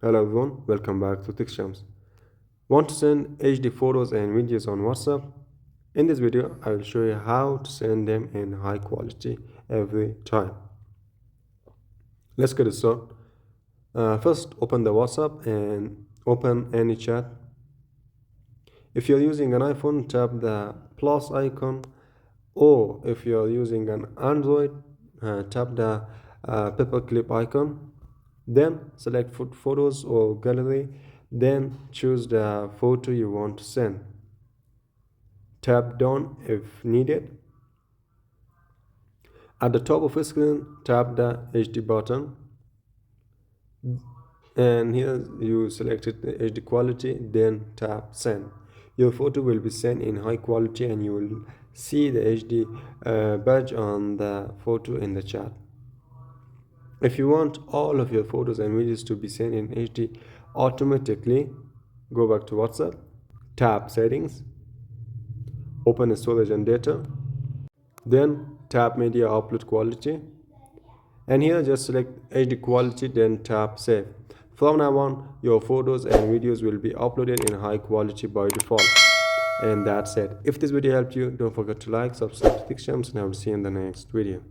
Hello everyone, welcome back to TechShams. Want to send HD photos and videos on WhatsApp? In this video, I will show you how to send them in high quality every time. Let's get it started. First, open the WhatsApp and open any chat. If you're using an iPhone, tap the plus icon, or if you're using an Android, tap the paperclip icon. Then select photos or gallery. Then choose the photo you want to send. Tap down if needed. At the top of the screen, tap the HD button. And here you selected the HD quality, then tap send. Your photo will be sent in high quality and you will see the HD badge on the photo in the chat. If you want all of your photos and videos to be sent in HD automatically, go back to WhatsApp, tap settings, open storage and data, then tap media upload quality, and here just select HD quality, then tap save. From now on, your photos and videos will be uploaded in high quality by default. And that's it. If this video helped you, don't forget to like, subscribe to TechShams, and I will see you in the next video.